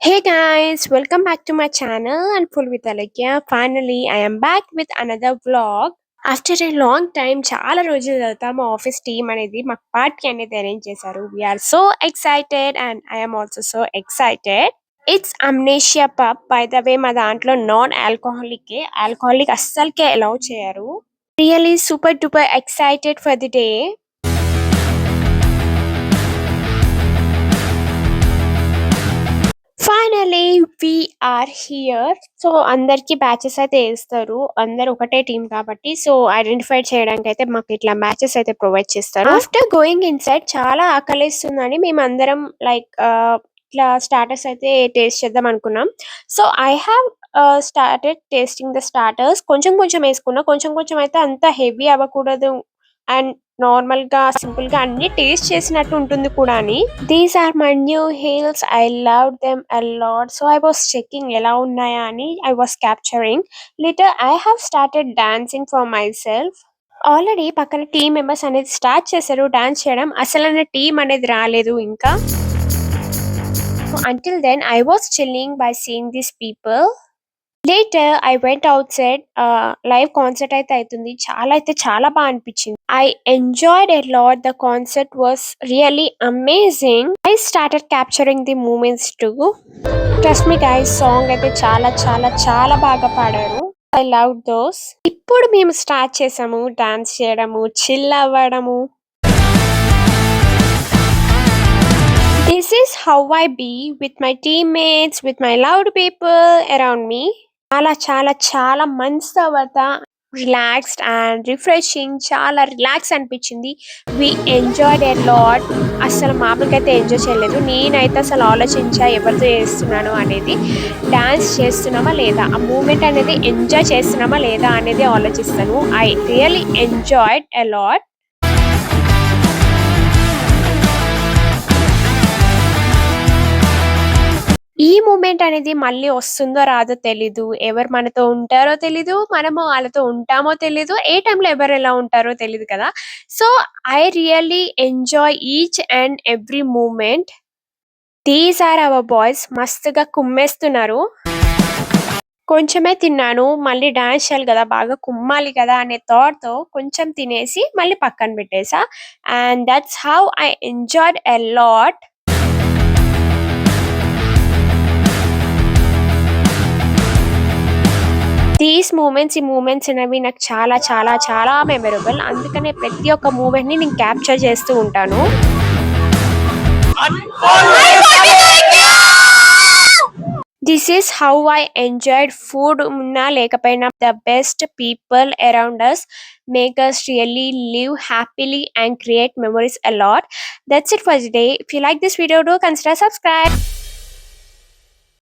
Hey guys, welcome back to my channel and Full with Alagya. Finally, I am back with another vlog. After a long time చాలా రోజుల తర్వాత మా office team అనేది మాకు party అనేది arrange చేశారు. We're so excited and I'm also so excited. It's Amnesia pub. By the way మా దాంట్లో నాన్ ఆల్కహాలిక్ అస్సలకే అలౌ చేయరు. Really super duper excited for the day. Finally we're here. So అందరికి badges అయితే వేస్తారు. అందరు ఒకటే టీం కాబట్టి సో ఐడెంటిఫై చేయడానికి అయితే మాకు ఇట్లా బ్యాచెస్ అయితే ప్రొవైడ్ చేస్తారు. ఆఫ్టర్ గోయింగ్ ఇన్ సైడ్ చాలా ఆకలిస్తుందని మేము అందరం లైక్ ఇట్లా స్టార్టర్స్ అయితే టేస్ట్ చేద్దాం అనుకున్నాం. So I have started tasting the starters. కొంచెం కొంచెం వేసుకున్నా. కొంచెం కొంచెం అయితే అంత హెవీ అవ్వకూడదు అండ్ నార్మల్ గా సింపుల్ గా అన్ని టేస్ట్ చేసినట్టు ఉంటుంది కూడా అని. These are my new heels. I love them a lot. So I was checking ఎలా ఉన్నాయా అని. I was capturing. Later I have started dancing for myself. Already పక్కన టీమ్ మెంబర్స్ అనేది స్టార్ట్ చేశారు డాన్స్ చేయడం. అసలైన టీం అనేది రాలేదు ఇంకా. Until then, I was chilling by seeing these people. Later, I went outside. Live concert అయితే అవుతుంది. చాలా బాగా అనిపించింది. I enjoyed a lot. The concert was really amazing. I started capturing the moments too. Trust me guys, song అయితే చాలా బాగా పాడారు. I loved those. ఇప్పుడు మేము స్టార్ట్ చేసాము డాన్స్ చేయడము, చిల్ అవ్వడము. This is how I be with my teammates, with my loved people around me. చాలా మంత్స్ తర్వాత రిలాక్స్డ్ అండ్ రిఫ్రెషింగ్. చాలా రిలాక్స్ అనిపించింది. We enjoyed a lot. అసలు మామూలుగా అయితే ఎంజాయ్ చేయలేదు. నేనైతే అసలు ఆలోచించా ఎవరితో చేస్తున్నాను అనేది. డాన్స్ చేస్తున్నామా లేదా, ఆ మూమెంట్ అనేది ఎంజాయ్ చేస్తున్నామా లేదా అనేది ఆలోచిస్తాను. I really enjoyed a lot. ఈ మూమెంట్ అనేది మళ్ళీ వస్తుందో రాదో తెలీదు. ఎవరు మనతో ఉంటారో తెలీదు. మనము వాళ్ళతో ఉంటామో తెలీదు. ఏ టైంలో ఎవరు ఎలా ఉంటారో తెలీదు కదా. So I really enjoy each and every moment. These are our boys. మస్తుగా కుమ్మేస్తున్నారు. కొంచెమే తిన్నాను. మళ్ళీ డాన్స్ చేయాలి కదా, బాగా కుమ్మాలి కదా అనే థాట్‌తో కొంచెం తినేసి మళ్ళీ పక్కన పెట్టేసా. And that's how I enjoyed a lot. ఈ మూమెంట్స్ అనేవి నాకు చాలా మెమరబుల్. అందుకనే ప్రతి ఒక్క మూమెంట్ ని నేను క్యాప్చర్ చేస్తూ ఉంటాను. This is how I enjoyed. Food ఉన్నా లేకపోయినా the best people around us make us really live happily and create memories a lot. That's it for today. If you like this video, do consider subscribe.